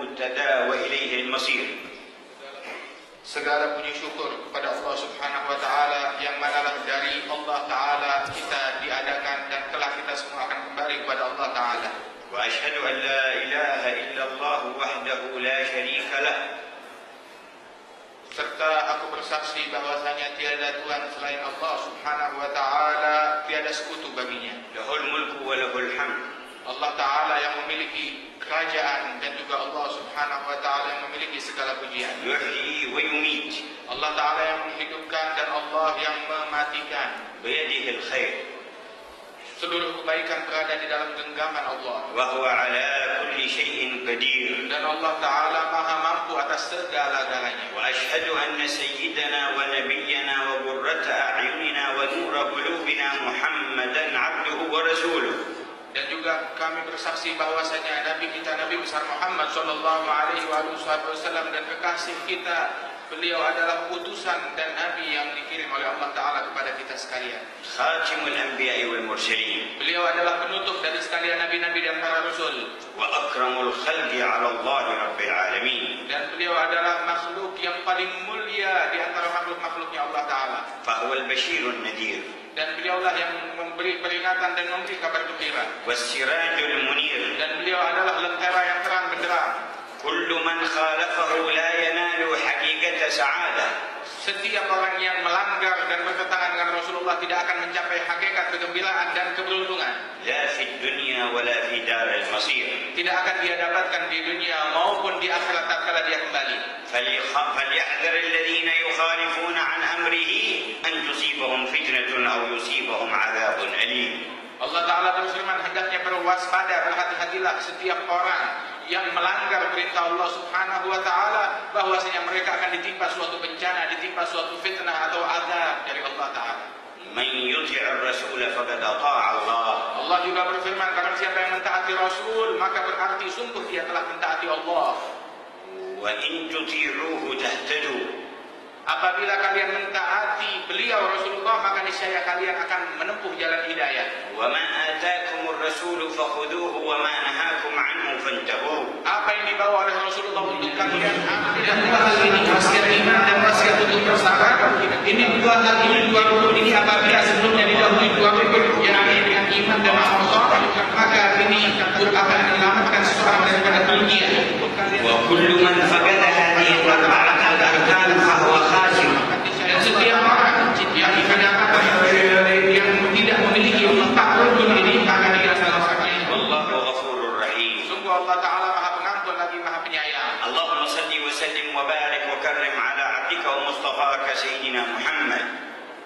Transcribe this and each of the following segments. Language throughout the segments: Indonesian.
المبتدأ وإليه المصير. Segala puji syukur kepada Allah Subhanahu wa taala yang manalah dari Allah taala kita diadakan dan kelak kita semua akan kembali kepada Allah taala. وأشهد أن لا إله إلا الله وحده لا شريك له. Serta aku bersaksi bahwasanya tiada Tuhan selain Allah Subhanahu wa taala, tiada sekutu baginya. له الملك وله الحمد. Allah taala yang memiliki kerajaan dan juga Allah Subhanahu wa taala yang memiliki segala pujian. يحيي ويميت. Allah taala yang menghidupkan dan Allah yang mematikan. بيده الخير. Seluruh kebaikan berada di dalam genggaman Allah. وهو على كل شيء قدير. Dan Allah taala maha mampu atas segala-galanya. وأشهد أن سيدنا ونبينا وقرة أعيننا ونور قلوبنا محمدا عبده ورسوله. Dan juga kami bersaksi bahwasanya Nabi kita Nabi besar Muhammad sallallahu alaihi wasallam dan kekasih kita, beliau adalah utusan dan nabi yang dikirim oleh Allah taala kepada kita sekalian. خاتم الأنبياء والمرسلين. Beliau adalah penutup dari sekalian nabi-nabi dan para rasul. وأكرم الخلق على الله رب العالمين. Dan beliau adalah makhluk yang paling mulia di antara makhluk-makhluknya Allah taala. فهو البشير النذير. Dan beliaulah yang memberi peringatan dan memberi kabar gembira. والسراج المنير. Dan beliau adalah lentera yang terang benderang. كل من خالفه لا ينال حقيقة سعادة. Setiap orang yang melanggar dan bertentangan dengan Rasulullah tidak akan mencapai hakikat kegembiraan dan keberuntungan. لا في الدنيا ولا في دار المصير. Tidak akan dia dapatkan di dunia maupun di akhirat tatkala dia kembali. فليحذر الذين يخالفون عن أمره أن تصيبهم فتنة أو يصيبهم عذاب أليم. Allah Ta'ala berfirman, hendaknya berwaspada, berhati-hatilah setiap orang yang melanggar perintah Allah Subhanahu wa Ta'ala, bahwasanya mereka akan ditimpa suatu bencana, ditimpa suatu fitnah atau azab dari Allah Ta'ala. من يطع الرسول فقد أطاع الله. Allah juga berfirman, barang siapa yang mentaati Rasul, maka berarti sungguh dia telah mentaati Allah. وإن تطيعوه تهتدوا. Apabila kalian mentaati beliau Rasulullah, maka niscaya kalian akan menempuh jalan hidayah. وما آتاكم الرسول فخذوه وما نهاكم عنه فانتهوا. Apa yang dibawa oleh Rasulullah untuk kalian, ambil dua hal ini, wasiat iman dan wasiat untuk bersabar. Ini dua hal ini, dua rukun ini apabila sebelumnya didahului dua rukun, yakni dengan iman dan amal, maka ini akan menyelamatkan seseorang daripada kerugian. وكل من فقد هذه الأربعة الأركان فهو خاسر. Dan setiap orang yang dikatakan yang tidak memiliki empat rukun ini, maka dia salah satunya. والله غفور رحيم. Sungguh Allah Ta'ala maha pengampun lagi maha penyayang. اللهم صل وسلم وبارك وكرم على عبدك ومصطفاك سيدنا محمد.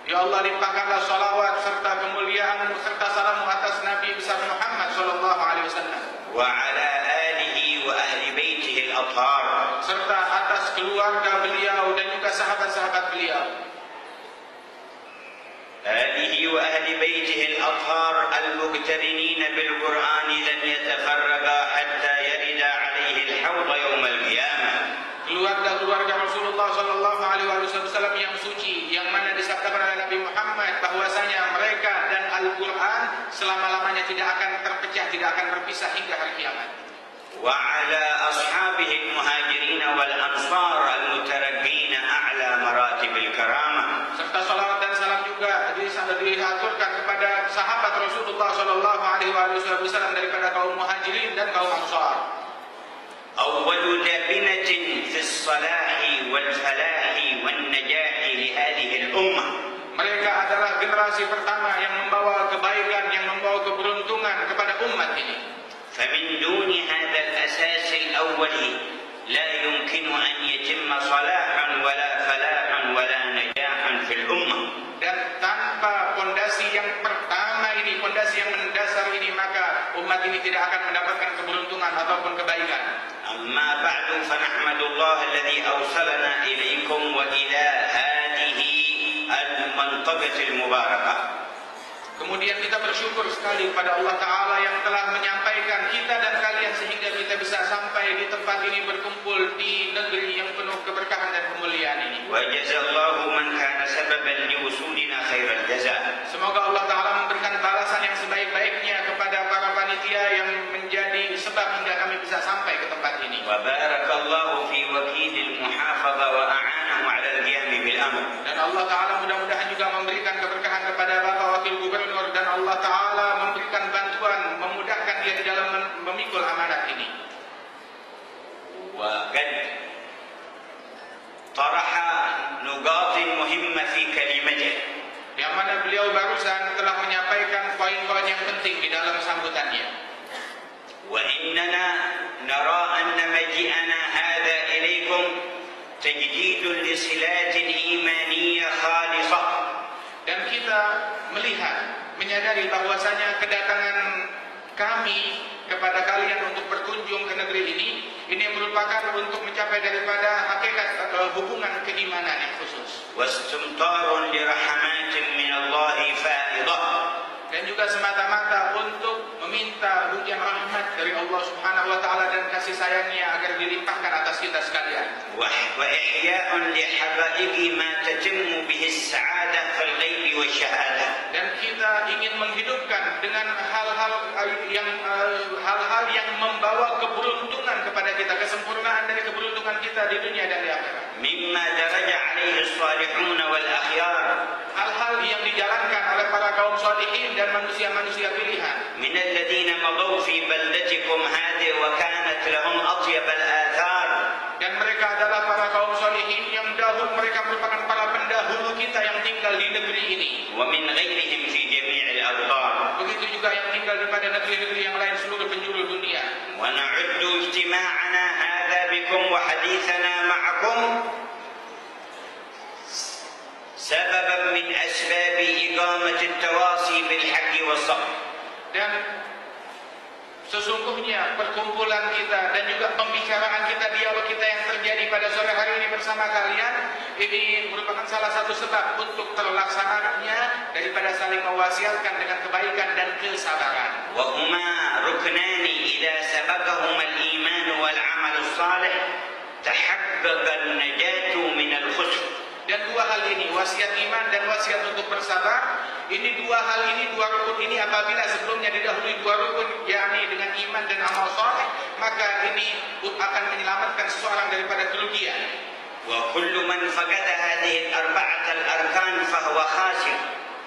Ya Allah, limpahkanlah salawat serta kemuliaan serta salam atas Nabi besar Muhammad sallallahu alaihi wasallam. وعلى آله وأهل بيته الأطهار. Serta atas keluarga beliau dan juga sahabat-sahabat beliau. آله وأهل بيته الأطهار المقترنين بالقرآن لن يتفرقا حتى يرد عليه الحوض يوم القيامة. Keluarga Rasulullah sallallahu alaihi wasallam yang suci, yang mana disabdakan oleh Nabi Muhammad bahwasanya mereka dan Al-Qur'an selama-lamanya tidak akan terpecah, tidak akan berpisah hingga hari kiamat. وعلى أصحابه المهاجرين والأنصار المترقين أعلى مراتب الكرامة. Serta salawat dan salam juga diaturkan kepada sahabat Rasulullah sallallahu alaihi wasallam daripada kaum Muhajirin dan kaum Ansar. أول لبنة في الصلاح والفلاح والنجاح لهذه الأمة. Mereka adalah generasi pertama yang membawa kebaikan, yang membawa keberuntungan kepada umat ini. فمن دون هذا الأساس الأول لا يمكن أن يتم صلاح ولا فلاح ولا نجاح في الأمة. Dan tanpa pondasi yang pertama ini, pondasi yang mendasar ini, maka umat ini tidak akan mendapatkan keberuntungan ataupun kebaikan. أما بعد فنحمد الله الذي أوصلنا إليكم وإلى هذه المنطقة المباركة. Kemudian kita bersyukur sekali kepada Allah Ta'ala yang telah menyampaikan kita dan kalian sehingga kita bisa sampai di tempat ini, berkumpul di negeri yang penuh keberkahan dan kemuliaan ini. وجزا الله من كان سببا لوصولنا خير الجزاء. Semoga Allah Ta'ala memberikan balasan yang sebaik-baiknya kepada para panitia yang menjadi sebab hingga kami bisa sampai ke tempat ini. وبارك Allah Ta'ala mudah-mudahan juga memberikan keberkahan kepada Bapak Wakil Gubernur, dan Allah Ta'ala memberikan bantuan, memudahkan dia di dalam memikul amanat ini. وقد طرح نقاط مهمة في كلمته، yang mana beliau barusan telah menyampaikan poin-poin yang penting di dalam sambutannya. وإننا نرى أن مجيئنا هذا إليكم تجديد لصلات إيمانية خالصة. Dan kita melihat, menyadari bahwasanya kedatangan kami kepada kalian untuk berkunjung ke negeri ini merupakan untuk mencapai daripada hakikat atau hubungan keimanan yang khusus. واستمطار لرحمات من الله فائضة. Dan juga semata-mata untuk meminta hujan rahmat dari Allah Subhanahu wa Ta'ala dan kasih sayangnya agar dilimpahkan atas kita sekalian. وإحياء لحقائق ما تتم به السعادة في الغيب والشهادة. Dan kita ingin menghidupkan dengan hal-hal yang membawa keberuntungan kepada kita, kesempurnaan dari keberuntungan kita di dunia dan di akhirat. مما درج عليه الصالحون والأخيار. Hal-hal yang dijalankan oleh para kaum salihin dan manusia-manusia pilihan. من الذين مضوا في بلدتكم هذه وكانت لهم أطيب الآثار. Dan mereka adalah para kaum salihin yang dahulu mereka merupakan para pendahulu kita yang tinggal di negeri ini. ومن غيرهم في جميع الأرض. Begitu juga yang tinggal di pada negeri-negeri yang lain seluruh penjuru dunia. ونعد اجتماعنا هذا بكم وحديثنا معكم سببا من أسباب إقامة التواصي بالحق والصبر. Dan sesungguhnya perkumpulan kita dan juga pembicaraan kita, dialog kita yang terjadi pada sore hari ini bersama kalian, ini merupakan salah satu sebab untuk terlaksananya daripada saling mewasiatkan dengan kebaikan dan kesabaran. وهما ركنان إذا سبقهما الإيمان والعمل الصالح تحقق النجاة من الخسر. Dan dua hal ini, wasiat iman dan wasiat untuk bersabar, dua rukun ini apabila sebelumnya didahului dua rukun, yakni dengan iman dan amal saleh, maka ini akan menyelamatkan seseorang daripada kerugian. وكل من فقد هذه الأربعة الأركان فهو خاسر.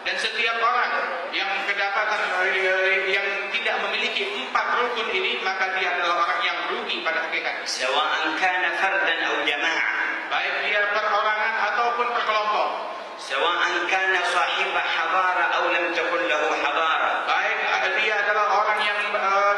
Dan setiap orang yang kedapatan yang tidak memiliki empat rukun ini, maka dia adalah orang yang rugi pada hakikatnya. سواء كان فردا أو جماعة. Baik dia perorangan ataupun berkelompok. سواء كان صاحب حضارة أو لم تكن له حضارة. Baik dia adalah orang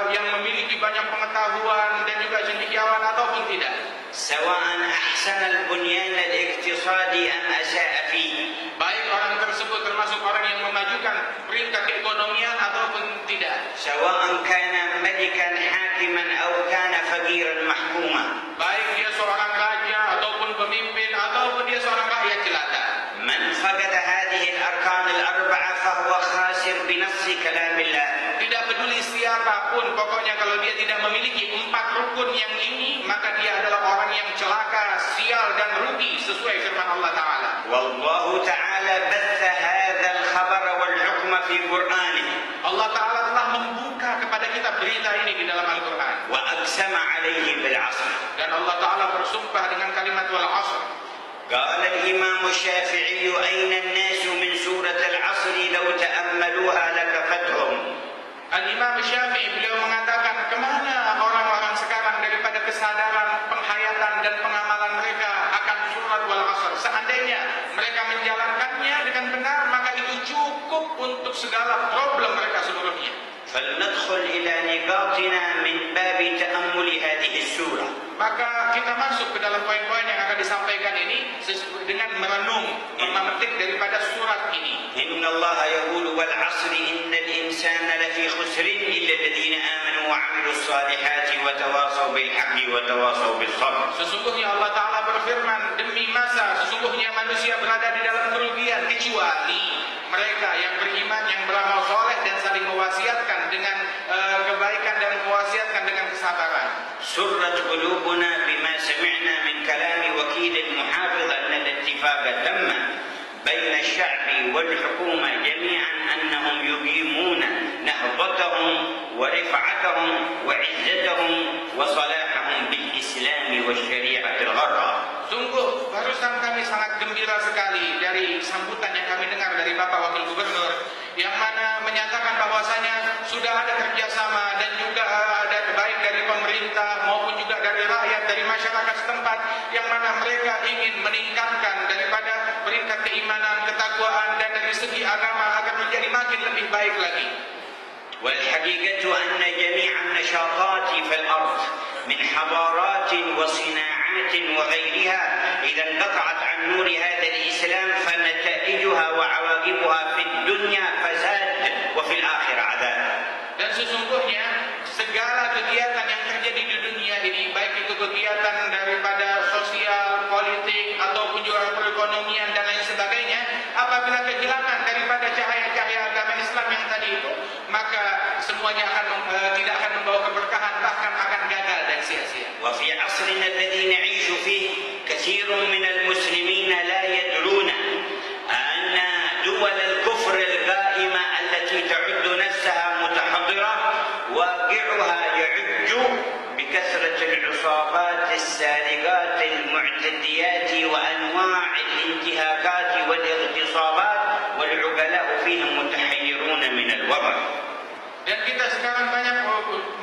yang memiliki banyak pengetahuan dan juga cendekiawan ataupun tidak. سواء أحسن البنيان الاقتصادي أم أساء فيه. Baik orang tersebut termasuk orang yang memajukan peringkat keekonomian ataupun tidak. سواء كان ملكا حاكما أو كان فقيرا محكوما. Baik dia seorang raja ataupun pemimpin ataupun dia seorang rakyat jelata. من فقد هذه الأركان الأربعة فهو خاسر بنص كلام الله. Tidak peduli siapapun, pokoknya kalau dia tidak memiliki empat rukun yang ini, maka dia adalah orang yang celaka, sial dan rugi sesuai firman Allah Ta'ala. والله تعالى بث هذا الخبر والحكم في قرآنه. Allah Ta'ala telah membuka kepada kita berita ini di dalam Al-Quran. وأقسم عليه بالعصر. Dan Allah Ta'ala bersumpah dengan kalimat wal asr. قال الإمام الشافعي أين الناس من سورة العصر لو تأملوها لكفتهم. Al-Imam Syafi'i beliau mengatakan, kemana orang-orang sekarang daripada kesadaran, penghayatan dan pengamalan mereka akan surat wal asr. Seandainya mereka menjalankannya dengan benar, maka itu cukup untuk segala problem mereka seluruhnya. فلندخل إلى نقاطنا من باب تأمل هذه السورة. Maka kita masuk ke dalam poin-poin yang akan disampaikan ini dengan merenung, memetik daripada surat ini. إن الله يقول والعصر إن الإنسان لفي خسر إلا الذين آمنوا وعملوا الصالحات وتواصوا بالحق وتواصوا بالصبر. Sesungguhnya Allah Ta'ala berfirman, demi masa sesungguhnya manusia berada di dalam kerugian kecuali mereka yang beriman, yang beramal soleh dan saling mewasiatkan dengan kebaikan dan mewasiatkan dengan kesabaran. سرت قلوبنا بما سمعنا من كلام وكيل المحافظ أن الاتفاق تم بين الشعب والحكومة جميعا أنهم يقيمون نهضتهم ورفعتهم وعزتهم وصلاحهم بالإسلام والشريعة الغراء. Sungguh barusan kami sangat gembira sekali dari meningkatkan daripada peringkat keimanan, ketakwaan, dan dari segi agama akan menjadi makin lebih baik lagi. والحقيقة أن جميع النشاطات في الأرض من حضارات وصناعات وغيرها إذا انقطعت عن نور هذا الإسلام فنتائجها وعواقبها في الدنيا فساد وفي الآخرة عذاب. Dan sesungguhnya segala kegiatan yang terjadi di dunia ini, baik itu kegiatan daripada sosial, politik, ataupun juga perekonomian dan lain sebagainya, apabila kehilangan daripada cahaya-cahaya agama Islam yang tadi itu, maka semuanya tidak akan membawa keberkahan, bahkan akan gagal dan sia-sia. وفي عصرنا الذي نعيش فيه كثير من المسلمين لا يدرون أن دول الكفر القائمة التي تعد نفسها متحضرة واقعها يعج بكثرة العصابات السارقات المعتديات وأنواع الانتهاكات والاغتصابات والعقلاء فيهم متحيرون من الوضع. Dan kita sekarang banyak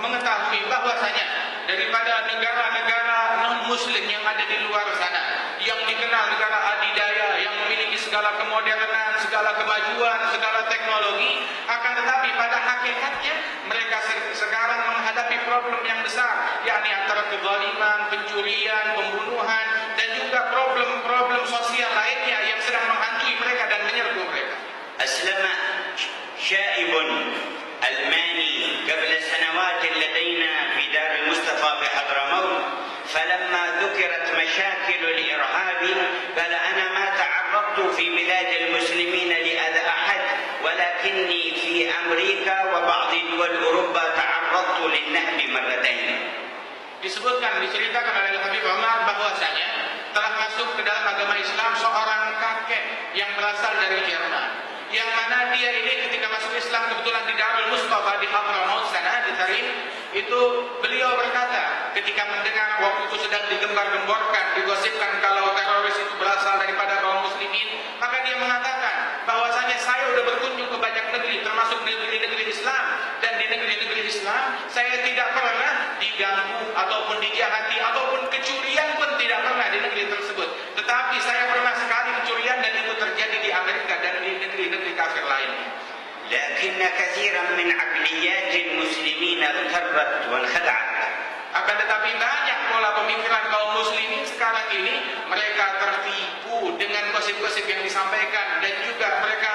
mengetahui bahwasanya daripada negara-negara non-muslim yang ada di luar sana, yang dikenal negara adidaya, yang memiliki segala kemodernan, segala kemajuan, segala teknologi, akan tetapi pada hakikatnya mereka sekarang menghadapi problem yang besar, yakni antara kezaliman, pencurian, pembunuhan, dan juga problem-problem sosial lainnya yang sedang menghantui mereka dan menyerbu mereka. أسلم شائب ألماني قبل سنوات لدينا في دار المصطفى بحضرموت، فلما ذكرت مشاكل الإرهاب قال أنا ما تعرضت في بلاد المسلمين لأذى أحد ولكني في أمريكا وبعض دول أوروبا تعرضت للنهب مرتين. Disebutkan, diceritakan oleh Habib Umar bahwasanya telah masuk ke dalam agama Islam seorang kakek yang berasal dari Jerman, yang mana dia ini ketika masuk Islam kebetulan di Darul Mustafa di Hadramaut sana di Tarim, itu beliau berkata ketika mendengar waktu itu sedang digembar-gemborkan, digosipkan kalau teroris itu berasal daripada kaum muslimin, maka dia mengatakan bahwasanya saya sudah berkunjung ke banyak negeri termasuk negeri-negeri Islam, dan di negeri-negeri Islam saya tidak pernah diganggu ataupun dijahati ataupun kecurian pun tidak pernah di negeri tersebut, tetapi saya pernah sekali kecurian dan itu terjadi di Amerika dan di negeri-negeri kafir lainnya. لكن كثيرا من عقليات المسلمين اغترت وانخدعت. Akan tetapi banyak pola pemikiran kaum muslimin sekarang ini mereka tertipu dengan gosip-gosip yang disampaikan dan juga mereka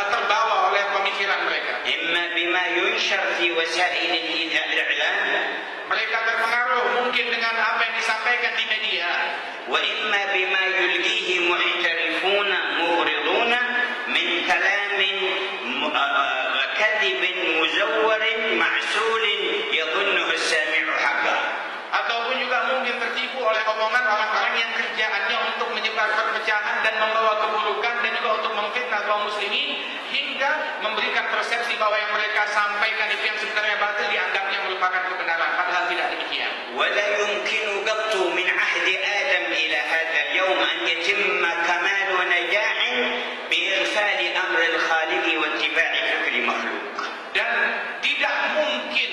terbawa oleh pemikiran mereka. إما بما ينشر في وسائل الإعلام. Mereka terpengaruh mungkin dengan apa yang disampaikan di media. وإما بما يلقيه محترفون مغرضون من كلام كذب مزور معسول يظنه السامع حقا. Ataupun juga mungkin tertipu oleh omongan orang-orang yang kerjaannya untuk menyebar perpecahan dan membawa keburukan dan juga untuk memfitnah kaum muslimin hingga memberikan persepsi bahwa yang mereka sampaikan itu yang sebenarnya batil dianggapnya merupakan kebenaran, padahal tidak demikian. ولا يمكن قط من عهد آدم إلى هذا اليوم أن يتم كمال نجاح بإغفال أمر الخالق واتباع فكر مخلوق. Dan tidak mungkin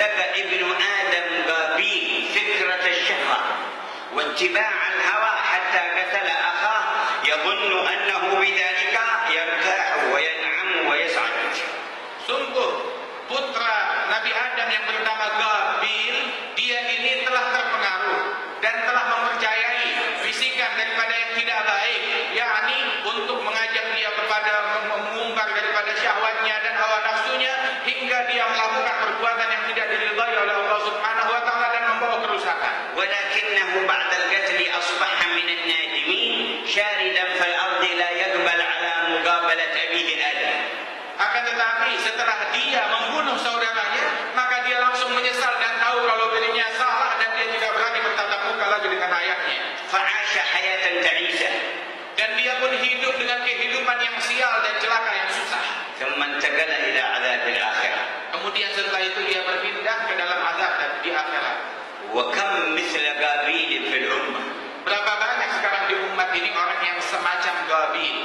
وسلك ابن آدم قابيل فكرة الشهوة واتباع الهوى حتى قتل أخاه يظن أنه بذلك يرتاح وينعم ويسعد. Sungguh putra Nabi Adam yang bernama Qabil, dia ini telah terpengaruh dan telah mempercayai bisikan daripada yang tidak baik, yakni untuk mengajak dia kepada mengumbar daripada syahwatnya dan hawa nafsunya hingga dia melakukan perbuatan yang tidak diridhai oleh Allah Subhanahu wa taala dan membawa kerusakan. ولكنه بعد القتل أصبح من النادمين شاردا في الأرض لا يقبل على مقابلة أبيه آدم. Akan tetapi setelah dia membunuh saudaranya, maka dia langsung menyesal dan tahu kalau dirinya salah dan dia tidak berani bertatap muka lagi dengan ayahnya. فعاش حياة تعيسة. Dan dia pun hidup dengan kehidupan yang sial dan celaka yang susah. ثم انتقل إلى عذاب الآخرة. Kemudian setelah itu dia berpindah ke dalam azab dan di akhirat. وكم مثل قابيل في الأمة. Berapa banyak sekarang di umat ini orang yang semacam Qabil.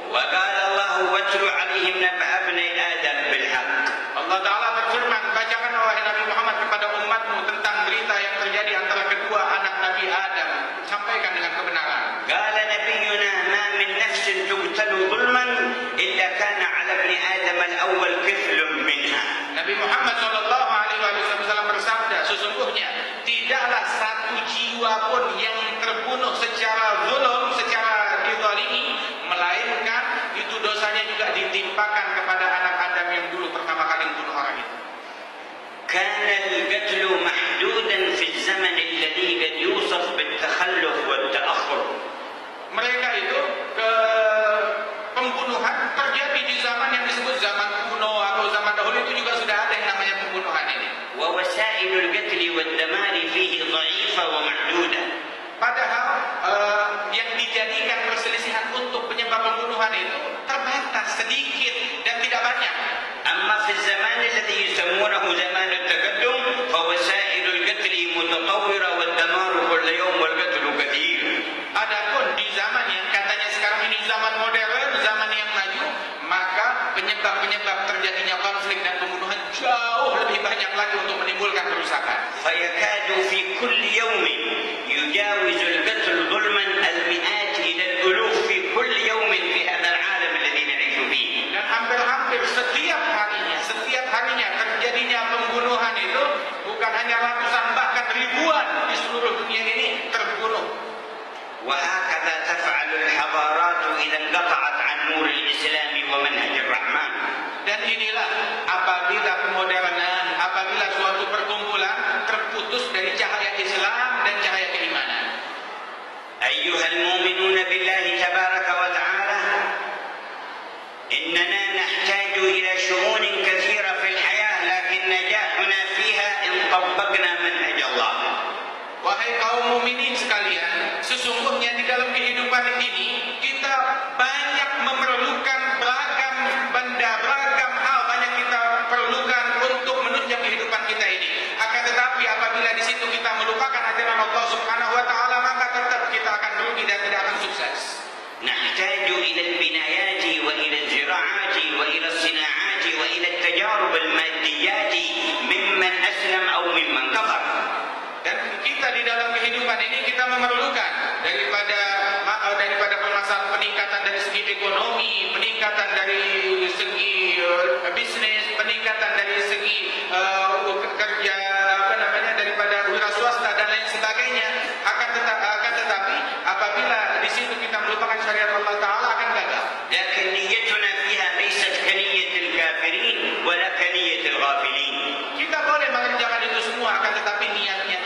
وقال الله واتل عليهم نبأ ابني آدم بالحق. Allah Ta'ala berfirman, bacakan wahai Nabi Muhammad kepada umatmu tentang berita yang terjadi antara kedua anak Nabi Adam. Sampaikan dengan kebenaran. قال نبينا ما من نفس تقتل ظلما إلا كان على ابن آدم الأول كفل منها. Nabi Muhammad SAW bersabda, sesungguhnya tidaklah satu jiwa pun yang terbunuh secara zulum, secara dizalimi, melainkan itu dosanya juga ditimpakan kepada anak Adam yang dulu pertama kali membunuh orang itu. كان القتل محدودا في الزمن الذي قد يوصف بالتخلف والتأخر. Mereka itu pembunuhan terjadi di zaman yang disebut zaman kuno atau zaman dahulu, itu juga sudah ada yang namanya pembunuhan ini. ووسائل القتل والدمار فيه ضعيفة ومحدودة. Padahal yang dijadikan perselisihan untuk penyebab pembunuhan itu terbatas, sedikit dan tidak banyak. أما في الزمان الذي يسمونه زمان التقدم فوسائل القتل متطورة والدمار كل يوم والقتل كثير. Adapun di zaman yang katanya sekarang ini zaman modern, zaman yang maju, maka penyebab-penyebab terjadinya konflik dan pembunuhan jauh lebih banyak lagi untuk menimbulkan kerusakan. فيكاد في كل يوم يجاوز القتل ظلما المئات إلى الألوف في كل يوم في هذا العالم الذي نعيش فيه. Dan hampir-hampir setiap harinya terjadinya pembunuhan itu bukan hanya ratusan bahkan ribuan di seluruh dunia ini terbunuh. وهكذا تفعل الحضارات إذا انقطعت عن نور الإسلام ومنهج الرحمن. Dan inilah apabila kemodernan, apabila suatu perkumpulan terputus dari cahaya Islam dan cahaya keimanan. أيها المؤمنون بالله تبارك وتعالى إننا نحتاج إلى شؤون كثيرة في الحياة لكن نجاحنا فيها إن طبقنا منهج الله. Wahai kaum mukminin sekalian, sesungguhnya di dalam kehidupan ini kita banyak memerlukan beragam benda, beragam hal banyak kita perlukan untuk menunjang kehidupan kita ini. Akan tetapi apabila di situ kita melupakan ajaran Allah Subhanahu wa taala, maka tetap kita akan rugi dan tidak akan sukses. نحتاج إلى البنايات وإلى الزراعات وإلى الصناعات وإلى التجارب الماديات ممن أسلم أو ممن كفر. Dan kita di dalam kehidupan ini kita memerlukan daripada permasalahan peningkatan dari segi ekonomi, peningkatan dari segi bisnis, peningkatan dari segi kerja daripada wira swasta dan lain sebagainya. Akan tetapi apabila di situ kita melupakan syariat Allah Taala akan gagal. لكن نيتنا فيها ليست كنية الكافرين ولا كنية الغافلين. Kita boleh mengerjakan itu semua, akan tetapi niatnya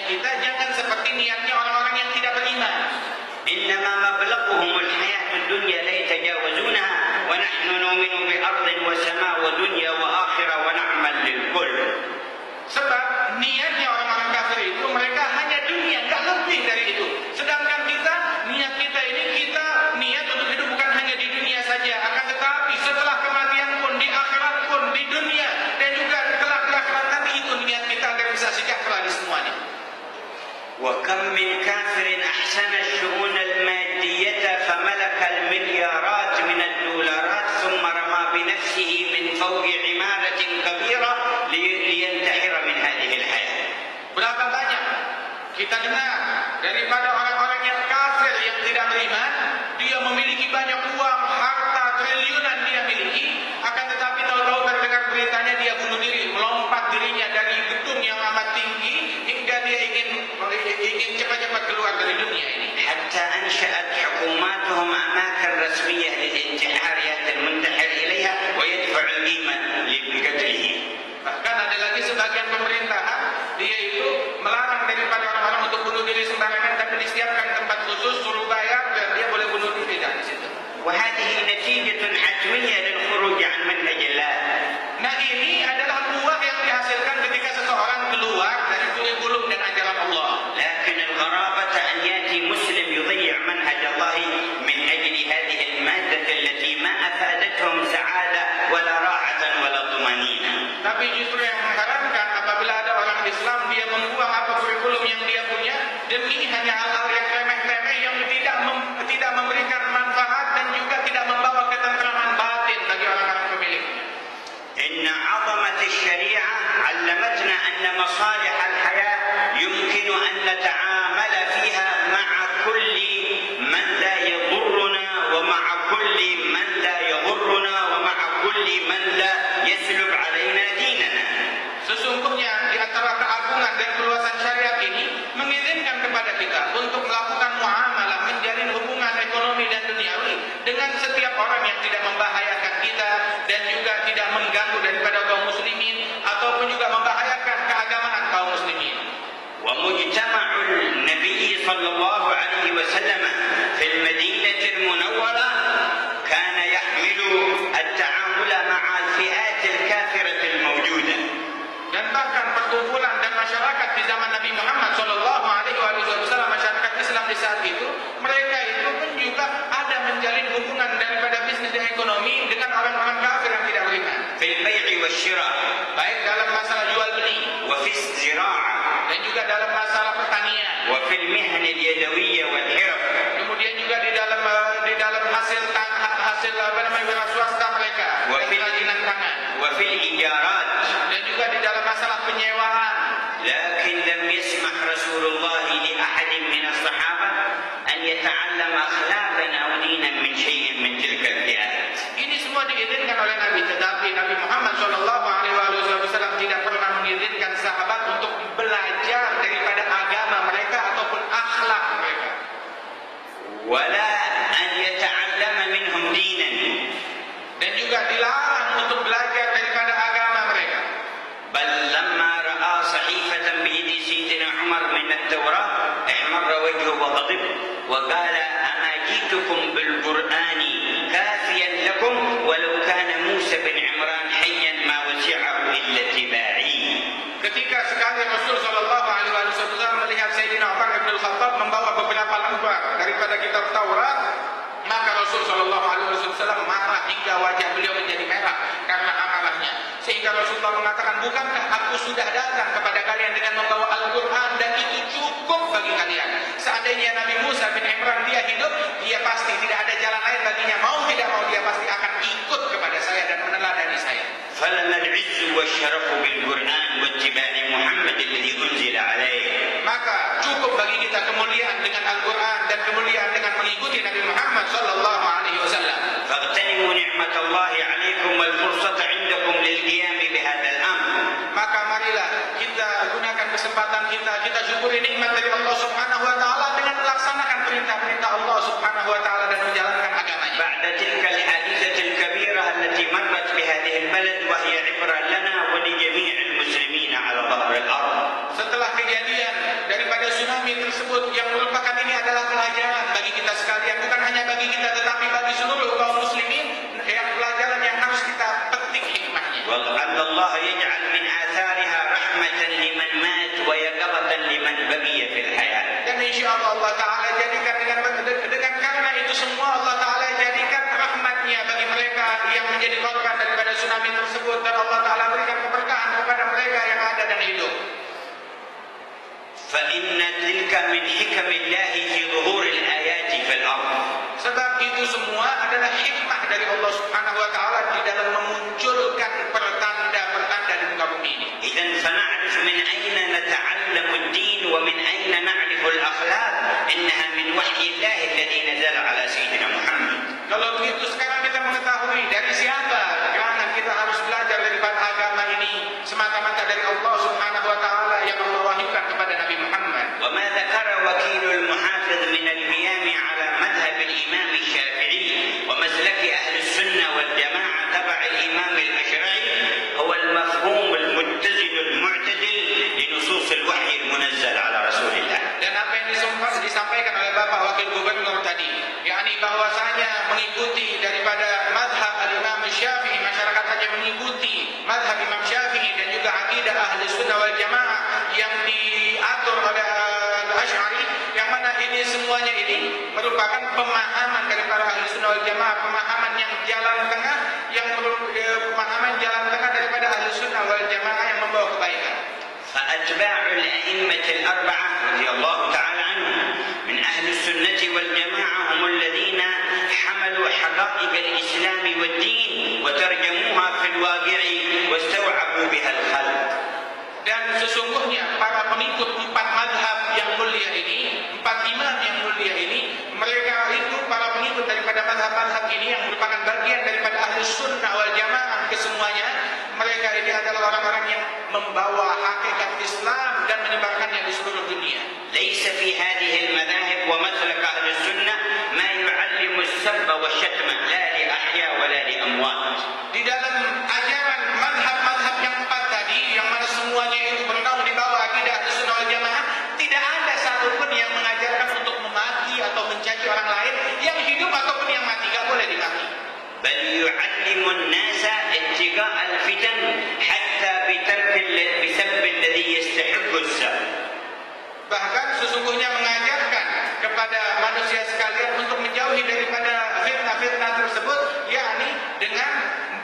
kita jangan seperti niatnya orang-orang yang tidak beriman. إنما مبلغهم الحياة الدنيا لا يتجاوزونها ونحن نؤمن بأرض وسماء ودنيا وآخرة ونعمل للكل. Sebab niatnya orang-orang kafir itu mereka hanya dunia, nggak lebih dari itu. Sedangkan niat kita ini niat untuk hidup bukan hanya di dunia saja, akan tetapi setelah kematian pun, di akhirat pun, di dunia dan juga kelak di akhirat nanti itu niat kita agar bisa sejahtera di semuanya. وكم من كافر أحسن الشؤون المادية فملك المليارات من الدولارات ثم رمى بنفسه من فوق عمارة كبيرة Kita dengar daripada orang-orang yang kafir yang tidak beriman, dia memiliki banyak uang, harta triliunan dia miliki, akan tetapi tahu-tahu mendengar beritanya dia bunuh diri, melompat dirinya dari gedung yang amat tinggi hingga dia ingin cepat-cepat keluar dari dunia ini. حتى أنشأت حكوماتهم أماكن رسمية للانتحار يأتي المنتحر إليها ويدفع القيمة لقتله. Bahkan ada lagi sebagian pemerintahan, dia itu melarang daripada orang-orang untuk bunuh diri sembarangan, tapi disiapkan tempat khusus, suruh bayar dan dia boleh bunuh diri di situ. وهذه نتيجة حتمية للخروج عن منهج الله. Nah, ini adalah buah yang dihasilkan ketika seseorang keluar dari kurikulum dan ajaran Allah. لكن الغرابة أن يأتي مسلم يضيع منهج الله من أجل هذه المادة التي ما أفادتهم سعادة ولا راحة ولا طمأنينة. Tapi justru yang mengherankan apabila ada orang Islam dia membuang apa kurikulum yang dia punya demi hanya hal-hal yang remeh-temeh yang tidak memberikan manfaat dan juga tidak membawa ketentraman batin bagi orang-orang pemiliknya. إن عظمة الشريعة علمتنا أن مصالح الحياة يمكن أن نتعامل فيها مع كل من لا يضرنا ومع كل من لا يضرنا ومع كل من لا يسلب علينا ديننا. Sesungguhnya di antara keagungan dan keluasan syariat ini mengizinkan kepada kita untuk melakukan muamalah, menjalin hubungan ekonomi dan duniawi dengan setiap orang yang tidak membahayakan kita dan juga tidak mengganggu daripada kaum muslimin ataupun juga membahayakan keagamaan kaum muslimin. ومجتمع النبي صلى الله عليه وسلم في المدينة المنورة كان يحمل التعامل مع الفئات الكافرة الموجودة. Dan bahkan perkumpulan dan masyarakat di zaman Nabi Muhammad Sallallahu Alaihi Wasallam, masyarakat Islam di saat itu, mereka itu pun juga ada menjalin hubungan daripada bisnis dan ekonomi dengan orang-orang kafir yang tidak beriman. في البيع والشراء. Baik dalam masalah jual beli, وفي الزراعة. dan juga dalam masalah pertanian, وفي المهن اليدوية والحرف. kemudian juga di dalam hasil wira swasta mereka, kerajinan tangan, وفي الإيجارات. dan juga di dalam masalah penyewaan. لكن لم يسمح رسول الله لأحد من الصحابة أن يتعلم أخلاقا أو دينا من شيء من تلك الفئات. Ini semua diizinkan oleh Nabi, tetapi Nabi Muhammad Shallallahu Alaihi Wasallam tidak pernah mengizinkan sahabat untuk belajar daripada agama mereka ataupun akhlak mereka. ولا أن يتعلم منهم دينا. Dan juga dilarang untuk belajar daripada agama mereka. بل لما رأى صحيفة بيد سيدنا عمر من التوراة احمر وجهه وغضب وقال أما جئتكم بالقرآن كافيا لكم ولو كان موسى بن عمران حيا ما وسعه إلا اتباعي. Ketika sekali Rasul Shallallahu Alaihi Wasallam melihat Sayyidina Umar bin Khattab membawa beberapa lembar daripada kitab Taurat, maka Rasul Shallallahu Alaihi Wasallam marah hingga wajah beliau menjadi merah karena amarahnya. Sehingga Rasulullah mengatakan, bukankah aku sudah datang kepada kalian dengan membawa Al-Quran dan itu cukup bagi kalian. Seandainya Nabi Musa bin Imran dia hidup, dia pasti tidak ada jalan lain baginya. Mau tidak mau dia pasti akan ikut kepada saya dan meneladani saya. فلنا العز والشرف بالقرآن واتباع محمد الذي أنزل عليه. Maka cukup bagi kita kemuliaan dengan Al-Quran dan kemuliaan dengan mengikuti Nabi Muhammad Sallallahu Alaihi Wasallam. فاغتنموا نعمة الله عليكم والفرصة عندكم للقيام بهذا الأمر. Maka marilah kita gunakan kesempatan kita syukuri nikmat dari Allah Subhanahu Wa Taala dengan melaksanakan perintah-perintah Allah Subhanahu Wa Taala dan menjalankan agamanya. بعد تلك الحادثة الكبيرة التي مرت بهذه البلد وهي عبرة لنا ولجميع المسلمين على ظهر الأرض. Setelah kejadian daripada tsunami tersebut yang merupakan ini adalah pelajaran bagi kita sekalian, bukan hanya bagi kita tetapi bagi seluruh kaum muslimin, yang pelajaran yang harus kita petik hikmahnya. وأن الله يجعل من آثارها رحمة لمن مات ويقظة لمن بقي في الحياة. Dan insyaallah Allah Taala jadikan dengan karena itu semua Allah Taala jadikan rahmatnya bagi mereka yang menjadi korban daripada tsunami tersebut, dan Allah Taala berikan keberkahan kepada mereka yang ada dan hidup. فإن تلك من حكم الله في ظهور الآيات في الأرض. Sebab itu semua adalah hikmah dari Allah Subhanahu Wa Taala di dalam memunculkan pertanda-pertanda di muka bumi ini. إذا فنعرف من أين نتعلم الدين ومن أين نعرف الأخلاق. إنها من وحي الله الذي نزل على سيدنا محمد. Kalau begitu sekarang kita mengetahui dari siapa karena kita harus belajar daripada agama ini semata-mata dari Allah Subhanahu wa taala yang mewahyukan kepada Nabi Muhammad. وما ذكر وكيل المحافظ من القيام على مذهب الإمام الشافعي ومسلك أهل السنة والجماعة تبع الإمام الأشعري هو المفهوم المتزن المعتدل لنصوص الوحي المنزل على رسول الله. Dan apa yang disampaikan oleh Bapak Wakil Gubernur tadi, yakni bahwasanya mengikuti daripada mazhab al-Imam Syafi'i, masyarakat saja mengikuti mazhab Imam Syafi'i dan juga akidah Ahli Sunnah wal Jamaah yang diatur oleh Al-Asy'ari, yang mana ini semuanya ini merupakan pemahaman daripada Ahli Sunnah wal Jamaah, pemahaman yang jalan tengah, pemahaman jalan tengah daripada Ahli Sunnah wal Jamaah yang membawa kebaikan. فأتباع الأئمة الأربعة رضي الله تعالى عنهم من أهل السنة والجماعة هم الذين حملوا حقائق الإسلام والدين وترجموها في الواقع واستوعبوا بها الخلق. Dan sesungguhnya para pengikut empat madhab yang mulia ini, empat imam yang mulia ini, mereka itu para pengikut daripada madhab-madhab ini yang merupakan bagian daripada ahli sunnah wal jamaah kesemuanya. Mereka ini adalah orang-orang yang membawa hakikat Islam dan menyebarkannya di seluruh dunia. ليس في هذه المذاهب ومسلك أهل السنة ما يعلم السب والشتم لا لأحياء ولا لأموات. Di dalam ajaran madhab-madhab yang empat tadi, yang mana semuanya itu bernaung di bawah akidah Ahlussunnah wal Jamaah, tidak ada satupun yang mengajarkan untuk memaki atau mencaci orang lain, yang hidup ataupun yang mati, tidak boleh dimaki. بل يعلم الناس اتقاء الفتن حتى بسب الذي يستحق السب. Bahkan sesungguhnya mengajarkan kepada manusia sekalian untuk menjauhi daripada fitnah-fitnah tersebut, yakni dengan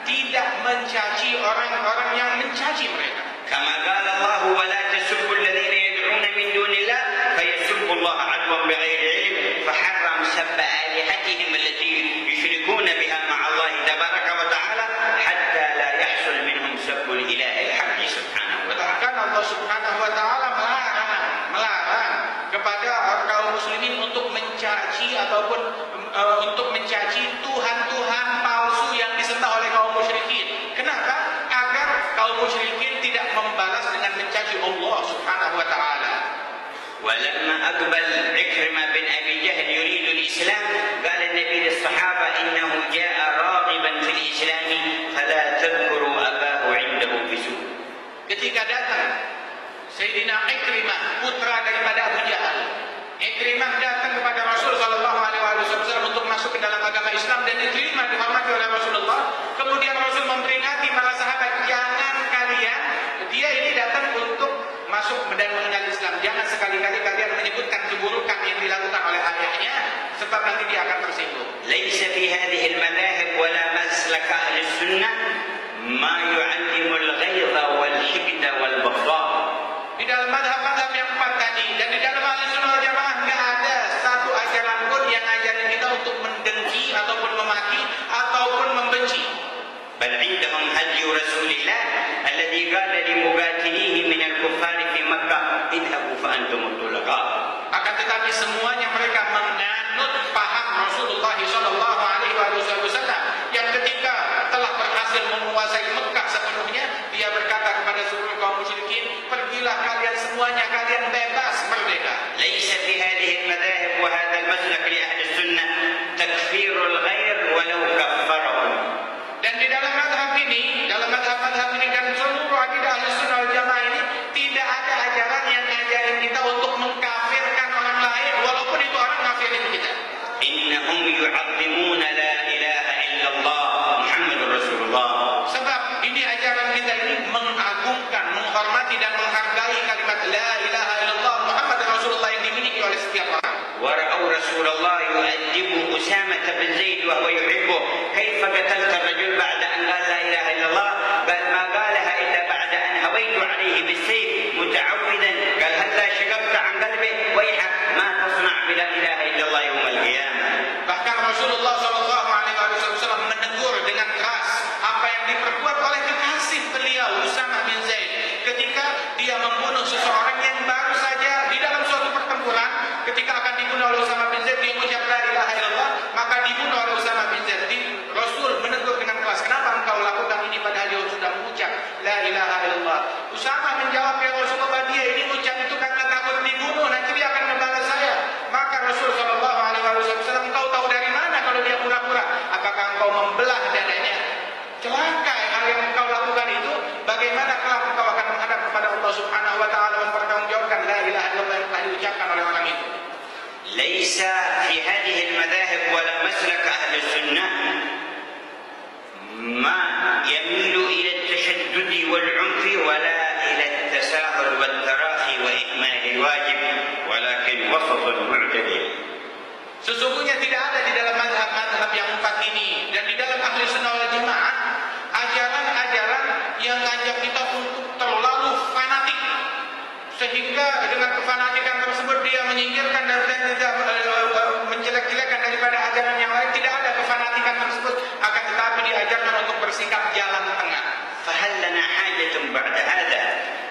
tidak mencaci orang-orang yang mencaci mereka. كما قال الله ولا تسبوا الذين يدعون من دون الله فيسبوا الله عدوا بغير علم فحرم سب آلهتهم التي يشركون بها مع الله تبارك وتعالى حتى لا يحصل منهم سب الإله الحق سبحانه وتعالى. Bahkan Allah Subhanahu wa taala melarang kepada kaum muslimin untuk mencaci ataupun untuk mencaci tuhan-tuhan palsu yang disembah oleh kaum musyrikin. Kenapa? Agar kaum musyrikin tidak membalas dengan mencaci Allah Subhanahu wa taala. ولما أقبل عكرمة بن أبي جهل يريد الإسلام قال النبي للصحابة إنه جاء راغبا في الإسلام فلا تذكروا أباه عنده بسوء. Ketika datang Sayyidina Ikrimah, putra daripada Abu Jahal, Ikrimah datang kepada Rasul sallallahu alaihi wasallam untuk masuk ke dalam agama Islam, dan Ikrimah dihormati oleh Rasulullah. Kemudian Rasul memperingati para sahabat, jangan kalian, dia ini datang untuk masuk dan mengenal Islam, jangan sekali-kali kalian menyebutkan keburukan yang dilakukan oleh ayahnya, sebab nanti dia akan tersinggung. ليس في هذه المذاهب ولا مسلك أهل السنة ما يعلم الغيظ والحقد والبغضاء. Di dalam madhab-madhab yang empat tadi dan di dalam Ahlussunnah wal Jamaah nggak ada satu ajaran pun yang ngajarin kita untuk mendengki ataupun memaki ataupun membenci. بل عندهم هدي رسول الله الذي قال لمقاتليه من الكفار في مكة اذهبوا فأنتم الطلقاء. Akan tetapi semuanya mereka menganut paham Rasulullah sallallahu alaihi wasallam yang ketika telah berhasil menguasai Mekah sepenuhnya, dia berkata kepada seluruh kaum musyrikin, pergilah kalian semuanya, kalian bebas merdeka. ليس في هذه المذاهب وهذا المسلك لأهل السنة تكفير الغير ولو كفرهم. Dan di dalam madhab ini, dalam madhab-madhab ini dan seluruh akidah Ahlussunnah wal Jamaah ini, tidak ada ajaran yang ngajarin kita untuk mengkafirkan orang lain walaupun itu orang ngafirin kita. إنهم يعظمون لا إله إلا الله محمد رسول الله. Sebab ini ajaran kita ini mengagungkan, menghormati dan menghargai kalimat la ilaha illallah Muhammad Rasulullah yang dimiliki dia membunuh seseorang yang baru saja di dalam suatu pertempuran, ketika akan dibunuh oleh Usama bin Zaid, dia mengucap la ilaha illallah, maka dibunuh oleh Usama bin Zaid. Rasul menegur dengan keras, kenapa engkau lakukan ini padahal dia sudah mengucap la ilaha illallah. Usama menjawab, ya Rasulullah, dia ini mengucap itu karena takut dibunuh, nanti dia akan membalas saya. Maka Rasul sallallahu alaihi wasallam, engkau tahu dari mana kalau dia pura-pura? Apakah engkau membelah dadanya? Celaka hal yang engkau lakukan itu. Bagaimana kelak engkau akan menghadap kepada Allah Subhanahu wa taala mempertanggungjawabkan la ilaha illallah yang telah diucapkan oleh orang itu. ليس في هذه المذاهب ولا مسلك أهل السنة ما يميل إلى التشدد والعنف ولا إلى التساهل والتراخي وإكمال الواجب ولكن وسط معتدل. Sesungguhnya tidak ada di dalam mazhab-mazhab yang empat ini dan di dalam ahli sunnah wal jamaah ajaran-ajaran yang ngajak kita untuk terlalu fanatik, sehingga dengan kefanatikan tersebut dia menyingkirkan dan tidak menjelek-jelekan daripada ajaran yang lain. Tidak ada kefanatikan tersebut, akan tetapi diajarkan untuk bersikap jalan tengah. فهل لنا حاجة بعد هذا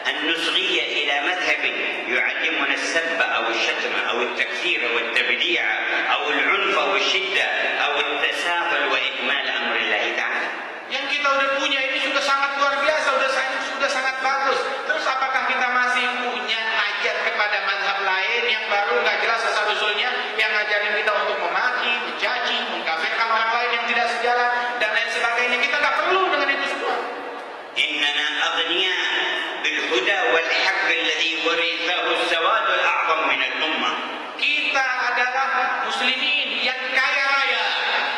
أن نصغي إلى مذهب يعلمنا السب أو الشتم أو التكفير والتبديع أو العنف أو الشدة أو التساهل وإكمال أمر الله تعالى؟ Yang kita udah punya ini sudah sangat luar biasa, sudah sangat bagus. Terus apakah kita masih punya hajat kepada mazhab lain yang baru nggak jelas asal-usulnya, yang ngajarin kita untuk memaki, mencaci, mengkafirkan orang lain yang tidak sejalan dan lain sebagainya? Kita nggak perlu dengan itu semua. إننا أغنياء بالهدى والحق الذي ورثه السواد الأعظم من الأمة. Kita adalah muslimin yang kaya raya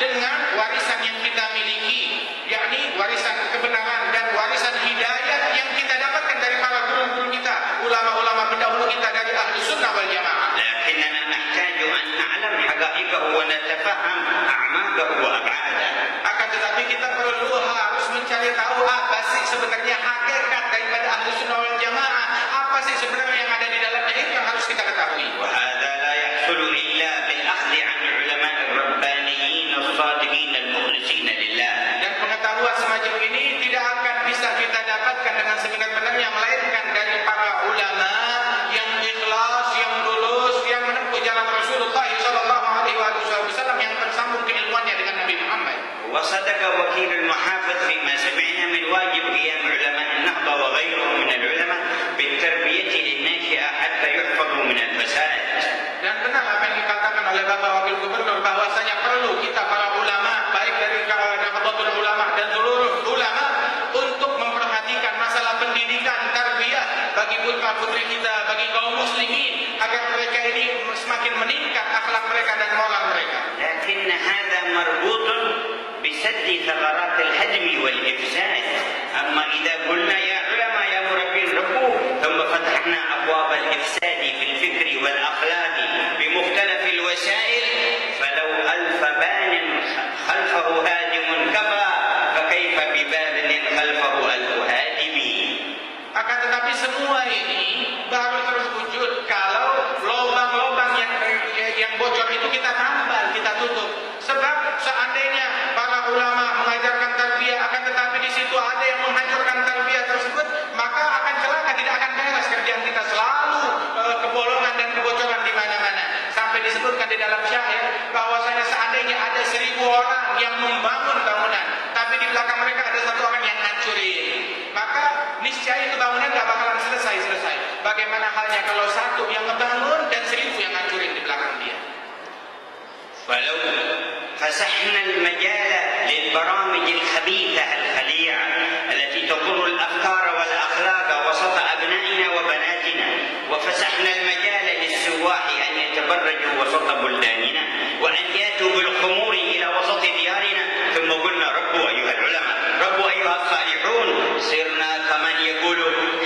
dengan warisan yang kita miliki, yakni warisan kebenaran dan warisan hidayah yang kita dapatkan dari para guru-guru kita, ulama-ulama pendahulu kita dari ahli sunnah wal jamaah. لكننا نحتاج أن نعلم حقائقه ونتفهم أعماقه وأبعاده. Akan tetapi kita perlu harus mencari tahu apa sih sebenarnya hakikat daripada ahli sunnah wal jamaah, apa sih sebenarnya yang ada di dalamnya, itu yang harus kita ketahui. وهذا لا يحصل إلا بالأخذ عن العلماء الربانيين الصادقين المخلصين لله. Dan pengetahuan semacam ini tidak akan bisa kita dapatkan dengan sebenar-benarnya, melainkan dari para ulama yang ikhlas, yang lulus, yang menempuh jalan Rasulullah sallallahu alaihi wasallam, yang tersambung keilmuannya dengan Nabi Muhammad. وصدق وكيل المحافظ فيما سمعنا من واجب قيام علماء النهضة وغيرهم من العلماء بالتربية للناشئة حتى يحفظوا من الفساد. Dan benar apa yang dikatakan oleh Bapak Wakil Gubernur, bahwasanya perlu kita para ulama, baik dari Nahdlatul Ulama dan seluruh ulama, untuk memperhatikan masalah pendidikan, tarbiyah bagi putra-putri kita, bagi kaum muslimin, agar mereka ini semakin meningkat akhlak mereka dan moral mereka. لكن هذا مربوط بسد ثغرات الهدم والإفساد. أما إذا قلنا يا علماء يا مربين ربوا ثم فتحنا أبواب الإفساد في الفكر والأخلاق بمختلف الوسائل فلو ألف بان خلفه هادم كفى فكيف بباب خلفه ألف هادم. Akan tetapi semua ini baru terwujud kalau lubang-lubang yang bocor itu kita tambal, kita tutup. Sebab seandainya para ulama mengajarkan tarbiyah, akan tetapi di situ ada yang menghancurkan tarbiyah tersebut, maka akan celaka, tidak akan beres kerjaan kita, selalu kebolongan dan kebocoran di mana-mana. Sampai disebutkan di dalam syair bahwasanya seandainya ada 1000 orang yang membangun bangunan, tapi di belakang mereka ada satu orang yang ngancurin, maka niscaya itu bangunan gak bakalan selesai. Bagaimana halnya kalau satu yang ngebangun dan 1000 yang ngancurin di belakang dia? ولو فسحنا المجال للبرامج الخبيثة الخليعة التي تضر الأفكار والأخلاق وسط أبنائنا وبناتنا، وفسحنا المجال للسواح أن يتبرجوا وسط بلداننا وأن يأتوا بالخمور إلى وسط ديارنا، ثم قلنا ربوا أيها العلماء، ربوا أيها الصالحون، صرنا كمن يقول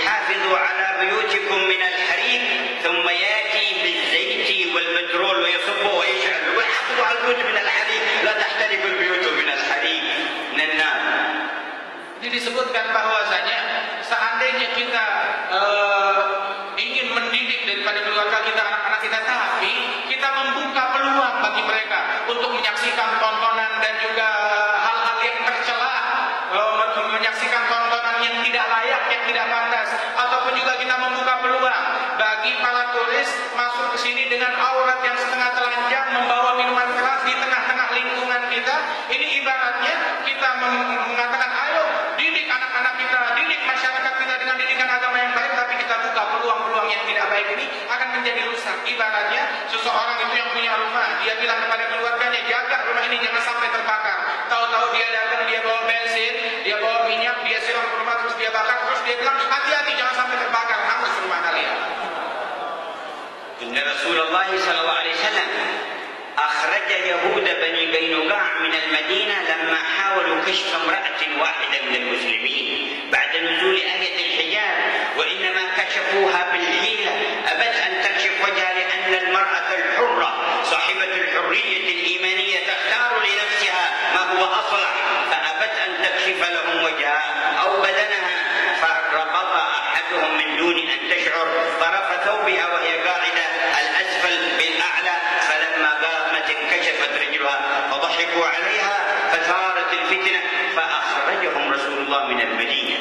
حافظوا على بيوتكم من الحريق، ثم يأتي بالزيت والبترول ويصب ويشعل ويحفظوا على البيوت من الحريق، لا تحترق البيوت من الحريق من النار. Disebutkan bahwasanya seandainya kita ingin mendidik daripada keluarga kita, anak-anak kita, tapi kita masuk ke sini dengan aurat yang setengah telanjang, membawa minuman keras di tengah-tengah lingkungan kita. Ini ibaratnya kita mengatakan, ayo didik anak-anak kita, didik masyarakat kita dengan didikan agama yang baik, tapi kita buka peluang-peluang yang tidak baik ini akan menjadi rusak. Ibaratnya seseorang itu yang punya rumah, dia bilang kepada keluarganya, jaga rumah ini jangan sampai terbakar. Tahu-tahu dia datang, dia bawa bensin, dia bawa minyak, dia siram ke rumah, terus dia bakar, terus dia bilang, hati-hati jangan sampai terbakar, hangus rumah kalian. Inna Rasulullah sallallahu alaihi wasallam أخرج يهود بني قينقاع من المدينة لما حاولوا كشف امرأة واحدة من المسلمين بعد نزول آية الحجاب، وإنما كشفوها بالحيلة، أبت أن تكشف وجهها لأن المرأة الحرة صاحبة الحرية الإيمانية تختار لنفسها ما هو أصلح، فأبت أن تكشف لهم وجهها أو بدنها، فربط أحدهم من دون أن تشعر طرف ثوبها وهي قاعدة الأسفل بالأعلى، فلما قامت انكشفت رجلها فضحكوا عليها فثارت الفتنة فأخرجهم رسول الله من المدينة.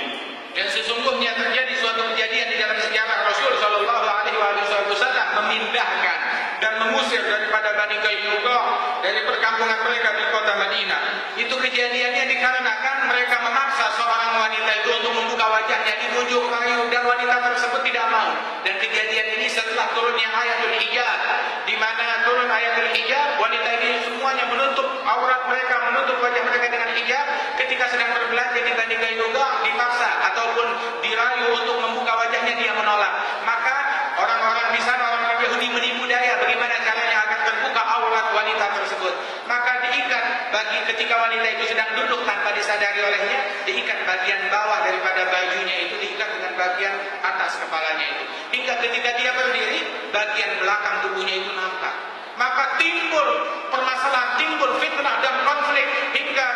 Dan sesungguhnya terjadi suatu kejadian di dalam sejarah Rasul Shallallahu Alaihi Wasallam memindahkan dan mengusir daripada Bani Qainuqa dari perkampungan mereka di kota Madinah. Itu kejadiannya dikarenakan mereka memaksa seorang wanita itu untuk membuka wajahnya, dibujuk rayu, dan wanita tersebut tidak mau. Dan kejadian ini setelah turunnya ayatul hijab, di mana turun ayatul hijab, wanita ini semuanya menutup aurat mereka, menutup wajah mereka dengan hijab. Ketika sedang berbelanja di Bani Qainuqa, dipaksa ataupun dirayu untuk membuka wajahnya, dia menolak. Maka orang-orang di sana, orang-orang Yahudi menipu daya bagaimana caranya agar terbuka aurat wanita tersebut. Maka diikat bagi ketika wanita itu sedang duduk tanpa disadari olehnya, diikat bagian bawah daripada bajunya itu, diikat dengan bagian atas kepalanya itu. Hingga ketika dia berdiri, bagian belakang tubuhnya itu nampak. Maka timbul permasalahan, timbul fitnah dan konflik hingga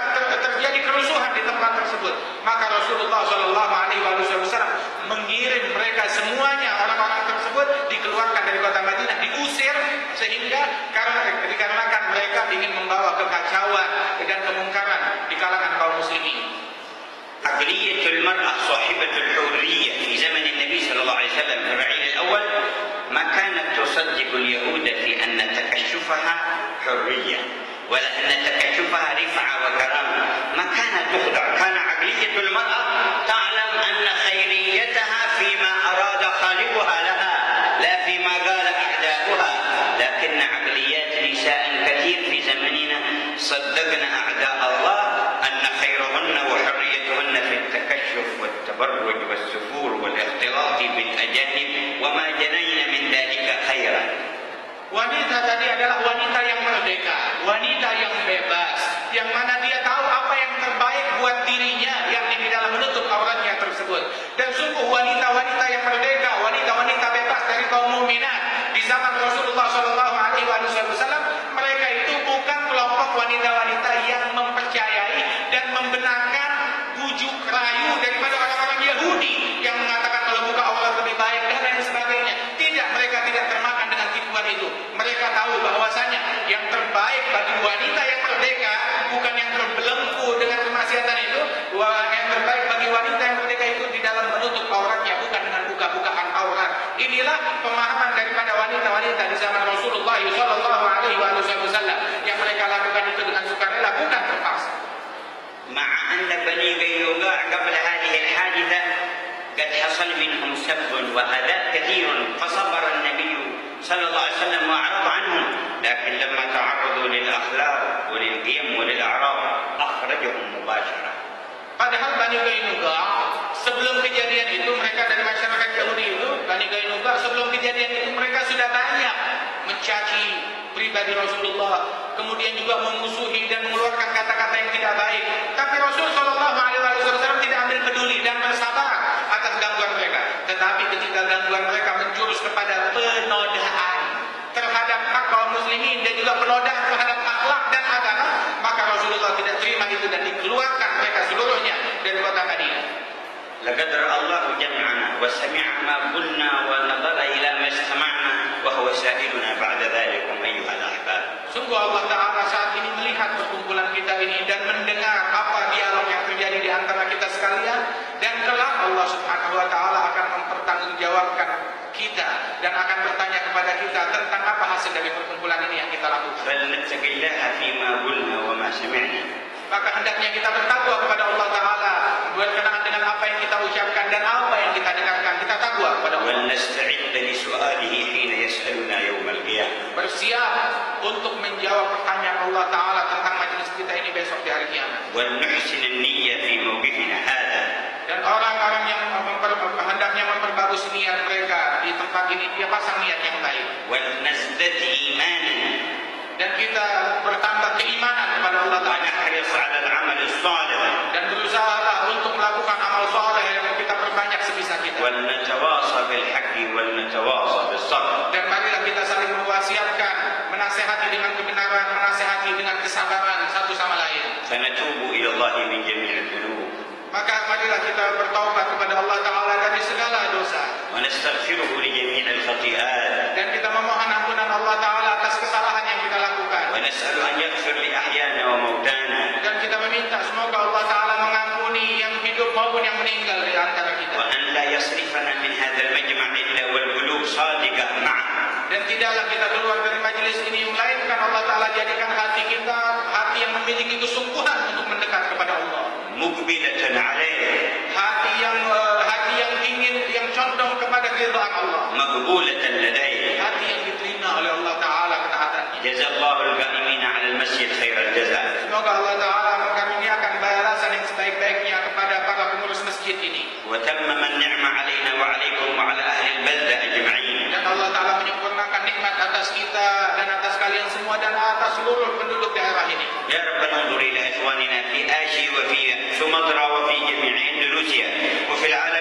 terjadi kerusuhan di tempat tersebut. Maka Rasulullah Shallallahu Alaihi Wasallam mengirim mereka semuanya, orang-orang tersebut dikeluarkan dari kota Madinah, diusir, sehingga dikarenakan mereka ingin membawa kekacauan dan kemungkaran di kalangan kaum muslimin. عقلية المرأة صاحبة الحرية في زمن النبي صلى الله عليه وسلم في الرعيل الأول ما كانت تصدق اليهود في أن تكشفها حرية ولا أن تكشفها رفعة وكرامة، ما كانت تخضع. كان عقلية المرأة تعلم أن خيريتها فيما أراد خالقها لها لا فيما قال أعداؤها، لكن عقليات نساء كثير في زمننا صدقن أعداء الله أن خيرهن وحريتهن في التكشف والتبرج والسفور والاختلاط بالأجانب وما جنين من ذلك خيرا. Wanita tadi adalah wanita yang merdeka, wanita yang bebas, yang mana dia tahu apa yang terbaik buat dirinya, yang di dalam menutup auratnya tersebut. Dan sungguh wanita-wanita yang merdeka, wanita-wanita bebas dari kaum mukminat di zaman Rasulullah Shallallahu Alaihi Wasallam, mereka itu bukan kelompok wanita-wanita yang mempercayai dan membenarkan bujuk rayu daripada orang-orang Yahudi yang mengatakan kalau buka aurat lebih baik dan lain sebagainya. Tidak, mereka tidak termakan dengan tipuan itu. Mereka tahu bahwasanya yang terbaik bagi wanita yang merdeka bukan yang terbelenggu dengan kemaksiatan itu. Yang terbaik bagi wanita yang merdeka itu di dalam menutup auratnya, bukan dengan buka-bukaan aurat. Inilah pemahaman daripada wanita-wanita di zaman Rasulullah Shallallahu Alaihi Wasallam yang mereka lakukan itu dengan sukarela, bukan terpaksa. مع أن بني قينقاع قبل هذه الحادثة قد حصل منهم سب وأذى كثير، فصبر النبي صلى الله عليه وسلم وأعرض عنهم، لكن لما تعرضوا للأخلاق وللقيم وللأعراض أخرجهم مباشرة. Padahal Bani Qainuqa sebelum kejadian itu, mereka dari masyarakat Yahudi itu, Bani Qainuqa sebelum kejadian itu mereka sudah banyak mencaci pribadi Rasulullah, kemudian juga memusuhi dan mengeluarkan kata-kata yang tidak baik. Tapi Rasul Shallallahu Alaihi Wasallam tidak ambil peduli dan bersabar atas gangguan mereka. Tetapi ketika gangguan mereka menjurus kepada penodaan terhadap hak kaum muslimin dan juga penodaan terhadap akhlak dan agama, maka Rasulullah tidak terima itu dan dikeluarkan mereka seluruhnya dari kota Madinah. لقد رأى الله جمعنا وسمع ما قلنا ونظر إلى ما استمعنا وهو سائلنا بعد ذلك أيها الأحباب. Sungguh Allah Ta'ala saat ini melihat perkumpulan kita ini dan mendengar apa dialog yang terjadi di antara kita sekalian, dan kelak Allah Subhanahu Wa Ta'ala akan mempertanggungjawabkan kita dan akan bertanya kepada kita tentang apa hasil dari perkumpulan ini yang kita lakukan. فلنتق الله فيما قلنا وما سمعنا. Maka hendaknya kita bertakwa kepada Allah Ta'ala berkenaan dengan apa yang kita ucapkan dan apa yang kita dengarkan. Kita takwa kepada Allah. ولنستعد لسؤاله حين يسألنا يوم القيامة. Bersiap untuk menjawab pertanyaan Allah Ta'ala tentang majelis kita ini besok di hari kiamat. ولنحسن النية في موقفنا هذا. Dan orang-orang yang hendaknya memperbagus niat mereka di tempat ini, dia pasang niat yang baik. ولنزدد إيمانا. Dan kita bertambah keimanan kepada Allah Ta'ala. ونحرص على العمل الصالح. Dan berusahalah untuk melakukan amal soleh yang kita perbanyak sebisa kita. ولنتواصى بالحق ولنتواصى بالصبر. Dan marilah kita saling mewasiatkan, menasehati dengan kebenaran, menasehati dengan kesabaran satu sama lain. فنتوب إلى الله من جميع الذنوب. Maka marilah kita bertaubat kepada Allah Ta'ala dari segala dosa. ونستغفره لجميع الخطيئات. Dan kita memohon ampunan Allah Ta'ala atas kesalahan yang kita lakukan. ونسأل أن يغفر لأحيانا وموتانا. Dan kita meminta semoga Allah Ta'ala mengampuni yang hidup maupun yang meninggal di antara kita. وأن لا يصرفنا من هذا المجمع إلا والقلوب صادقة معه. Dan tidaklah kita keluar dari majelis ini melainkan Allah Ta'ala jadikan hati kita hati yang memiliki kesungguhan untuk mendekat kepada Allah. مقبلة عليه. Hati yang ingin, yang condong kepada keridhaan Allah. مقبولة لديه. Hati yang diterima oleh Allah Ta'ala ketaatannya. جزا الله القائمين على المسجد خير الجزاء. Semoga Allah Ta'ala mengaruniakan balasan yang sebaik-baiknya kepada para pengurus masjid ini. وتمم النعمة علينا وعليكم وعلى أهل البلدة أجمعين. Dan Allah Ta'ala menyempurnakan nikmat atas kita dan atas kalian semua dan atas seluruh penduduk daerah ini. يا ربنا انظر إلى إخواننا في آشي وفي سمطرة وفي جميع أندونيسيا وفي العالم